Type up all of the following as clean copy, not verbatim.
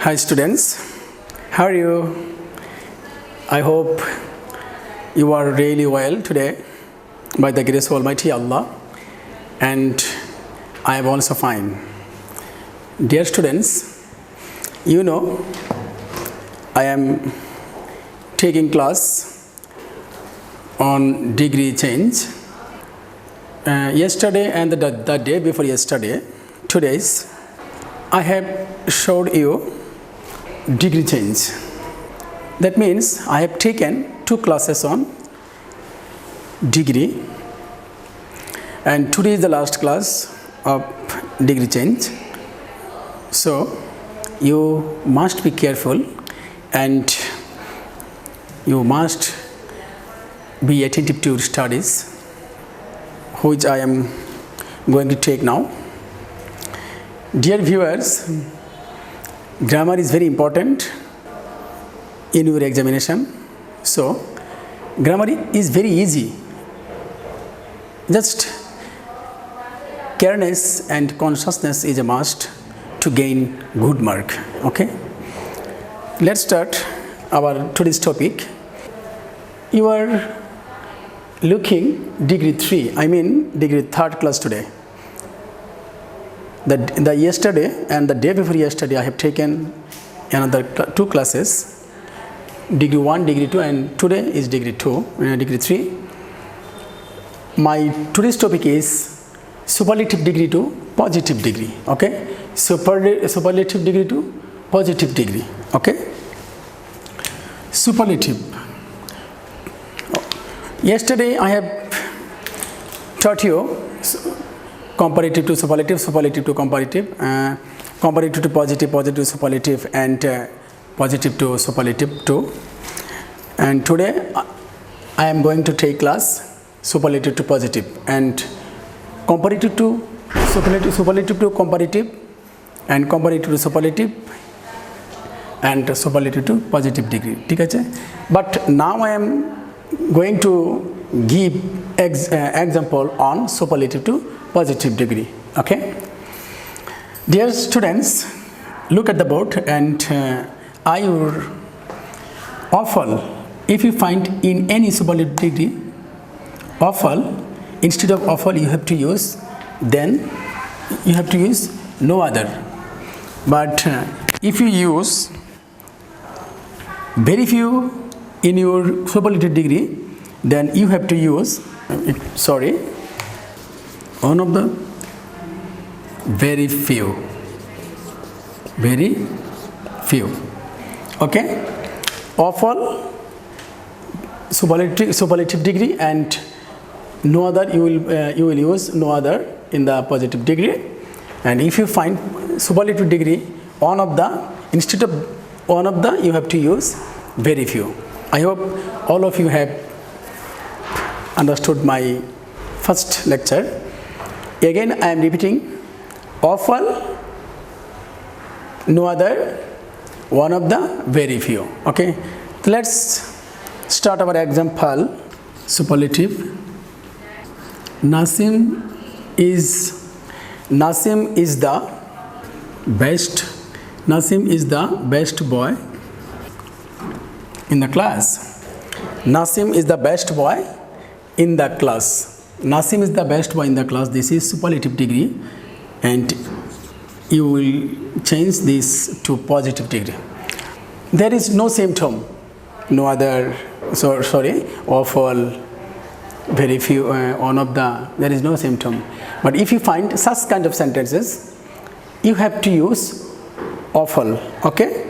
Hi students, how are you? I hope you are really well today by the grace of Almighty Allah, and I am also fine. Dear students, you know I am taking class on degree change. Yesterday and the day before yesterday, today's, I have showed you degree change. That means I have taken 2 classes on degree, and today is the last class of degree change. So you must be careful and you must be attentive to your studies, which I am going to take now. Dear viewers, grammar is very important in your examination. So grammar is very easy. Just careness and consciousness is a must to gain good mark. Okay, let's start our today's topic. You are looking degree 3, I mean degree 3rd class today. The yesterday and the day before yesterday I have taken another 2 classes, degree 1, degree 2, and today is degree 2, degree 3. My today's topic is superlative degree to positive degree. Okay, superlative degree to positive degree. Okay, superlative. Yesterday I have taught you comparative to superlative, superlative to comparative, comparative to positive, positive to superlative, and positive to superlative too. And today I am going to take class superlative to positive and comparative to superlative, superlative to comparative, and comparative to superlative, and superlative to positive degree. ठीक है? But now I am going to give example on superlative to positive degree. Okay, dear students, look at the board and I will offer, if you find in any superlative degree offer, instead of offer you have to use, then you have to use no other. But if you use very few in your superlative degree, then you have to use one of the very few. Okay, offer superlative degree and no other, you will use no other in the positive degree. And if you find superlative degree one of the, instead of one of the, you have to use very few. I hope all of you have understood my first lecture. Again I am repeating, offer, no other, one of the, very few. Okay, let's start our example. Superlative. Nasim is the best boy in the class. Nasim is the best boy in the class. Nasim is the best boy in the class. This is superlative degree, and you will change this to positive degree. There is no symptom, no other, of all, very few, one of the, there is no symptom. But if you find such kind of sentences, you have to use of all. Okay,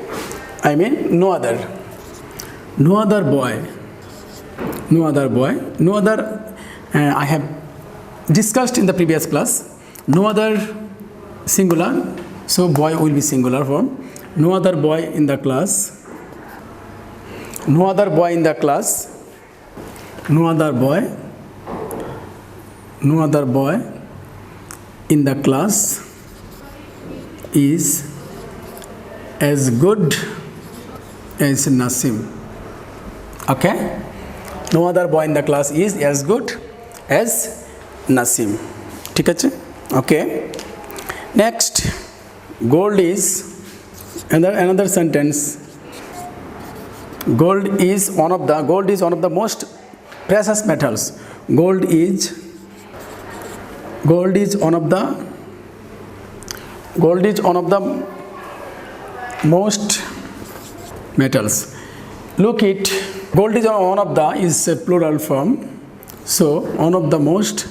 I mean no other boy, I have discussed in the previous class. No other singular, so boy will be singular form. No other boy in the class. No other boy in the class. No other boy in the class is as good as Nasim. Okay, no other boy in the class is as good as Nasim. ठीक है? Okay, next, gold is Another sentence. Gold is one of the most precious metals. Gold is one of the most metals. Look it. Gold is one of the is a plural form. So one of the most.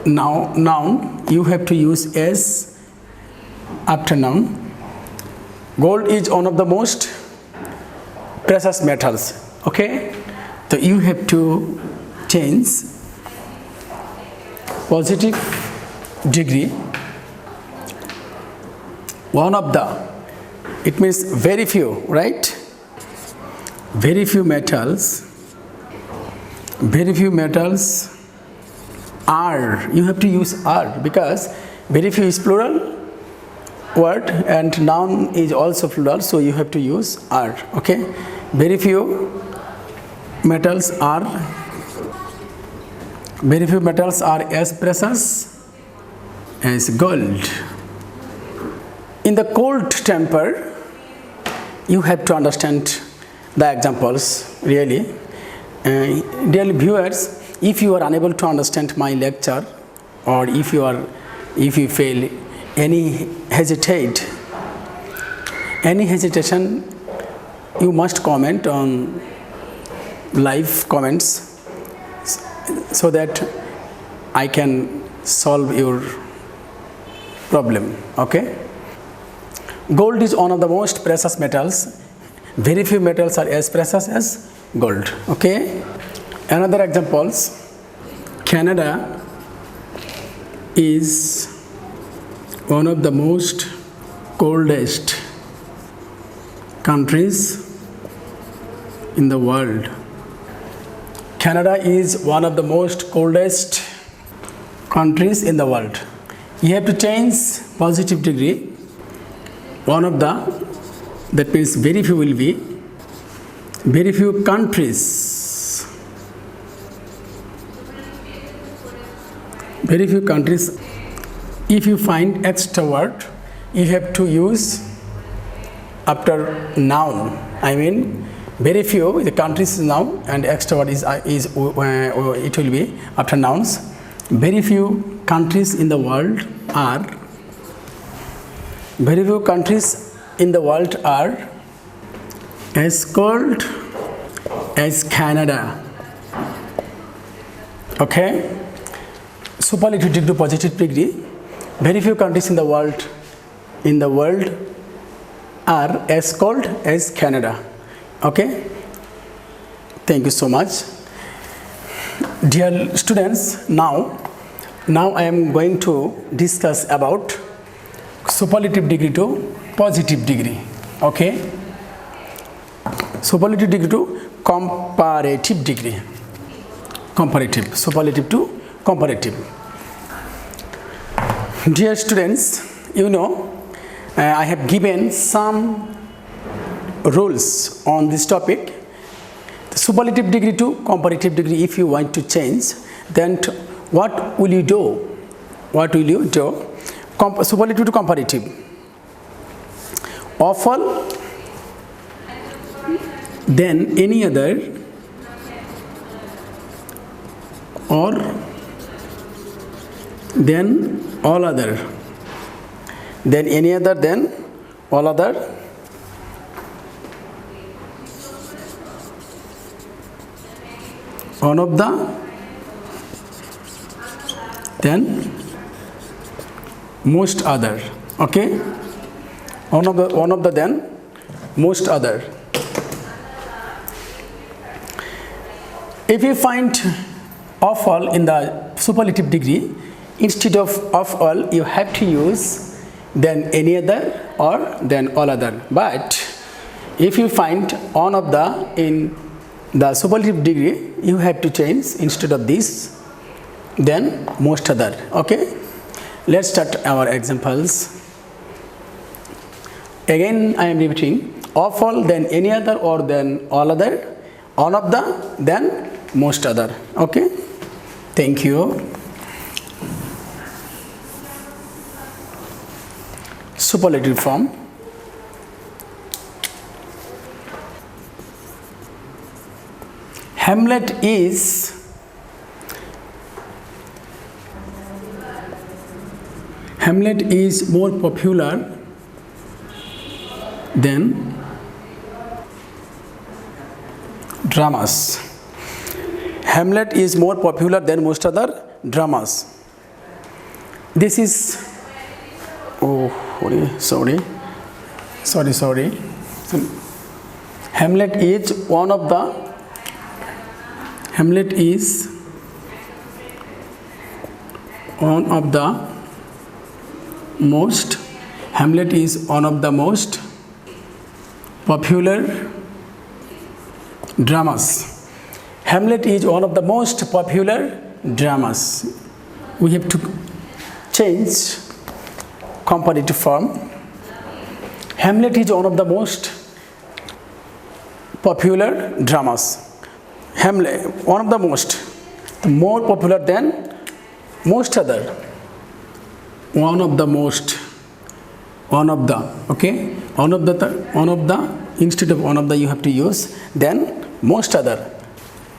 Now noun you have to use s after noun. Gold is one of the most precious metals. Okay, so you have to change positive degree. One of the, it means very few, right? Very few metals are, you have to use are, because very few is plural word and noun is also plural, so you have to use are. Okay, very few metals are as precious as gold. In the cold temper, you have to understand the examples really. Dear viewers, if you are unable to understand my lecture, or if you feel any hesitation, you must comment on live comments so that I can solve your problem. Okay, gold is one of the most precious metals. Very few metals are as precious as gold. Okay, another examples. Canada is one of the most coldest countries in the world. Canada is one of the most coldest countries in the world. You have to change positive degree. One of the, that means very few will be very few countries. Very few countries. If you find extra word, you have to use after noun. I mean, very few, the countries is noun and extra word is it will be after nouns. Very few countries in the world are. Very few countries in the world are as cold as Canada. Okay. Superlative degree to positive degree. Very few countries in the world are as cold as Canada. Okay. Thank you so much. Dear students, now I am going to discuss about superlative degree to positive degree. Okay. Superlative degree to comparative degree. Comparative. Superlative to comparative. Dear students, you know, I have given some rules on this topic. The superlative degree to comparative degree, if you want to change, then what will you do? What will you do? Superlative to comparative. Awful, then any other, or then all other, then any other, then all other, one of the, then most other. Okay, one of the then most other. If you find of all in the superlative degree, instead of all, you have to use then any other or then all other. But if you find one of the in the superlative degree, you have to change instead of this, then most other. Okay, let's start our examples. Again, I am repeating: of all, then any other, or then all other, one of the, then most other. Okay, thank you. Superlative form. Hamlet is more popular than dramas. Hamlet is more popular than most other dramas. This is sorry. Hamlet is one of the most popular dramas. Hamlet is one of the most popular dramas. We have to change comparative form. Hamlet is one of the most popular dramas. Hamlet, one of the most, more popular than most other. One of the, okay? One of the, instead of one of the you have to use, then most other.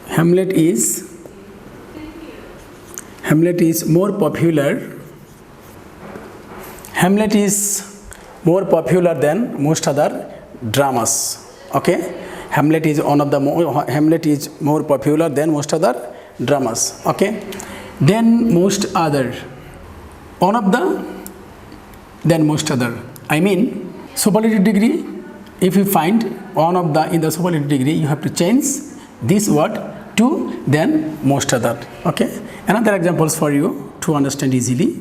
Hamlet is more popular. Hamlet is more popular than most other dramas. Okay? Hamlet is more popular than most other dramas. Okay? Then most other. One of the, then most other. I mean, superlative degree, if you find one of the in the superlative degree, you have to change this word to then most other. Okay? Another examples for you to understand easily.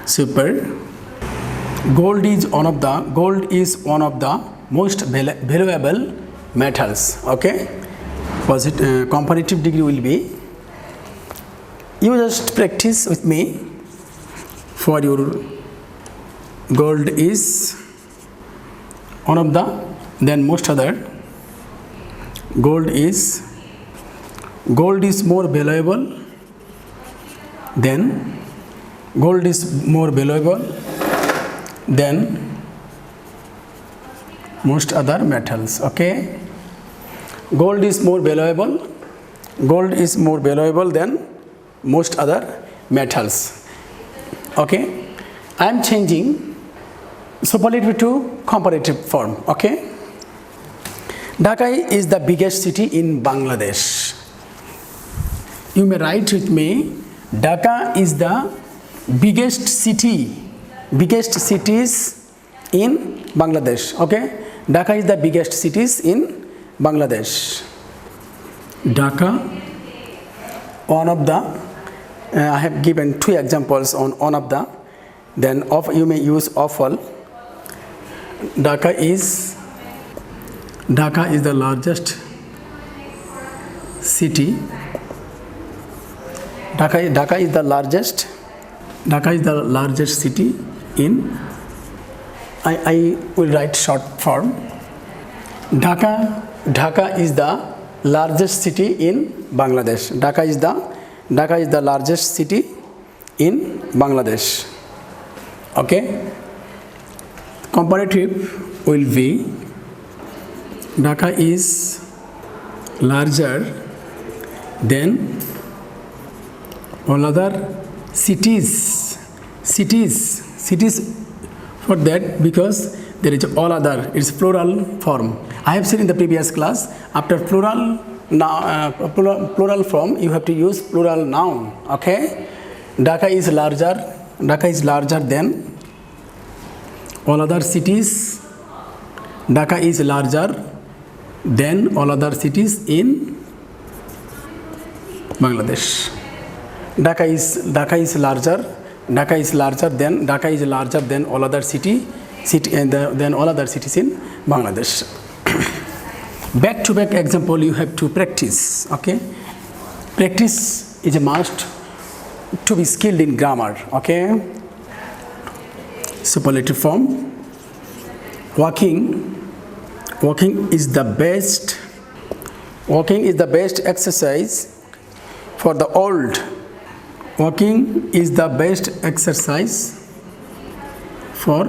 Super. Gold is one of the most valuable metals. Okay? Comparative degree will be, you just practice with me for your gold is one of the, then most other. Gold is more valuable than most other metals. Okay? Gold is more valuable than most other metals. Okay? I am changing superlative to comparative form. Okay? Dhaka is the biggest city in Bangladesh. You may write with me, Dhaka is the biggest cities in Bangladesh. Okay? Dhaka is the biggest cities in Bangladesh. Dhaka, one of the, I have given two examples on one of the, then you may use of all. Dhaka is the largest city. Dhaka is the largest city in, I will write short form. Dhaka is the largest city in Bangladesh. Dhaka is the largest city in Bangladesh. Okay? Comparative will be, Dhaka is larger than all other cities. For that, because there is all other, it's plural form. I have said in the previous class, after plural form, you have to use plural noun. Okay? Dhaka is larger than all other cities. Dhaka is larger than all other cities in Bangladesh. Dhaka is larger than all other than all other cities in Bangladesh. Back to back example you have to practice. Okay? Practice is a must to be skilled in grammar. Okay? Superlative form. Walking is the best exercise for the old. Walking is the best exercise for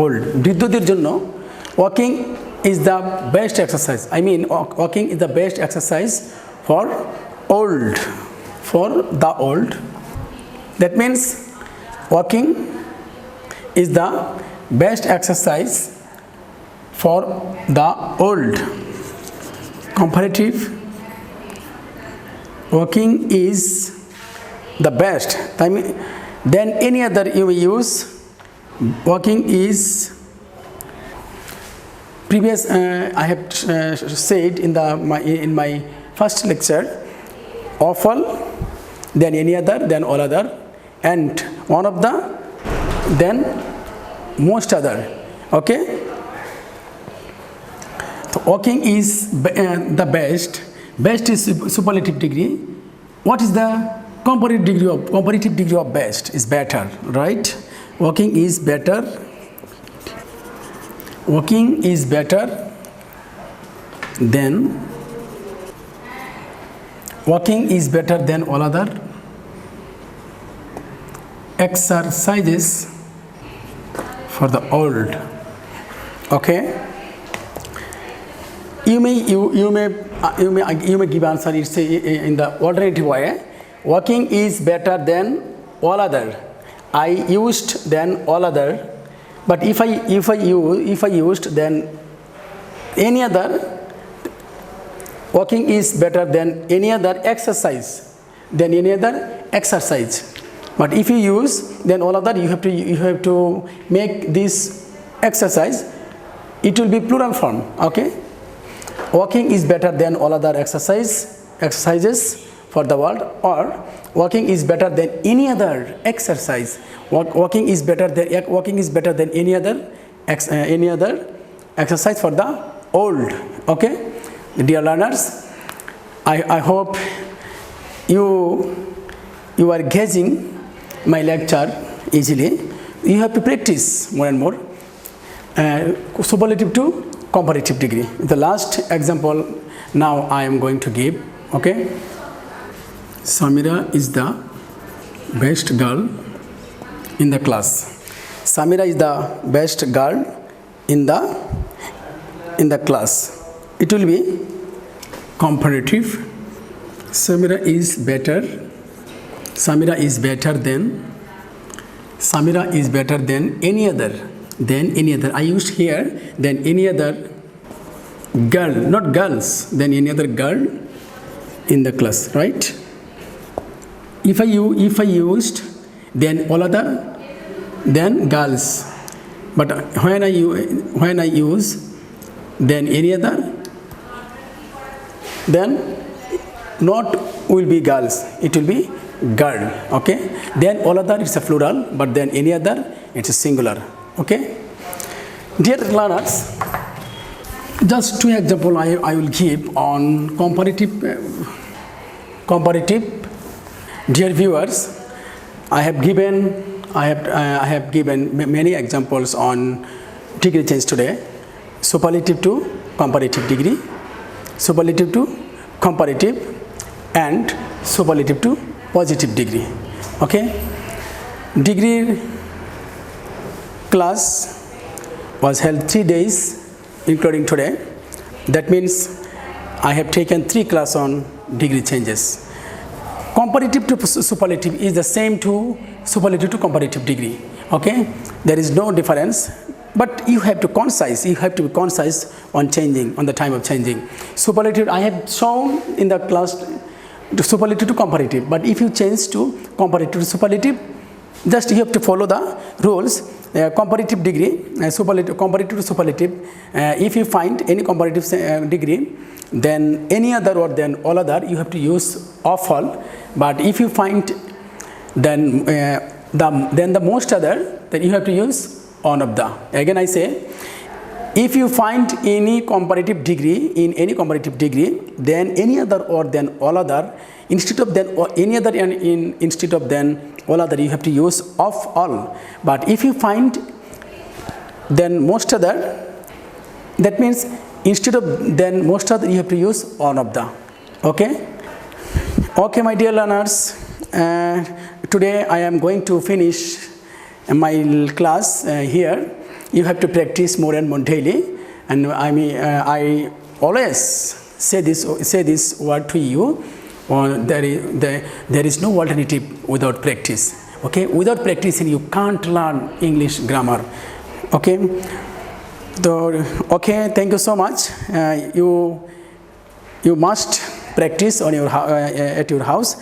old. বৃদ্ধদের জন্য walking is the best exercise. I mean, walking is the best exercise for old, for the old. That means walking is the best exercise for the old. Comparative, walking is the best. I mean, then any other you may use. Walking is previous. I have said in my first lecture, awful, then any other, then all other, and one of the, then most other. Okay. So walking is the best. Best is superlative degree. What is the comparative degree of best? Is better, right? Walking is better. Walking is better than. Walking is better than all other exercises for the old. Okay. You may give answer. It's in the alternative way. Walking is better than all other. I used than all other. But if I used then any other, walking is better than any other exercise. Than any other exercise. But if you use then all other, you have to make this exercise. It will be plural form. Okay. Walking is better than all other exercises for the world, or walking is better than any other exercise. Walking is better than any other exercise for the old. Okay, dear learners, I hope you are gauging my lecture easily. You have to practice more and more. Superlative to comparative degree. The last example now I am going to give. Okay. Samira is the best girl in the class. Samira is the best girl in the class. It will be comparative. Samira is better. Samira is better than. Samira is better than any other. Than any other. I used here than any other girl, not girls. Than any other girl in the class, right? If I used then all other, then girls. But when I use then any other, then not will be girls. It will be girl. Okay. Then all other it's a plural, but then any other it's a singular. Okay, dear learners, just two examples I will give on comparative. Dear viewers, I have given many examples on degree change today. Superlative to comparative degree, superlative to comparative, and superlative to positive degree. Okay, degree class was held 3 days including today. That means I have taken 3 classes on degree changes. Comparative to superlative is the same to superlative to comparative degree. Okay, there is no difference, but you have to be concise on changing, on the time of changing. Superlative I have shown in the class to superlative to comparative, but if you change to comparative to superlative, just you have to follow the rules. Comparative degree, comparative to superlative. If you find any comparative degree, then any other or then all other, you have to use of all. But if you find then the most other, then you have to use on of the. Again I say, if you find any comparative degree in any comparative degree, then any other or then all other, instead of then or any other instead of then all other, you have to use of all. But if you find then most other, that means instead of then most other, you have to use on of the. Okay. Okay, my dear learners, today I am going to finish my class here. You have to practice more and more daily. and I always say this word to you. There is no alternative without practice. Okay, without practicing you can't learn English grammar. Okay, so okay, thank you so much. You must practice on your at your house,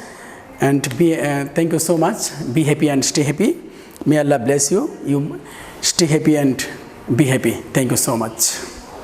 and thank you so much. Be happy and stay happy. May Allah bless you. You stay happy and be happy. Thank you so much.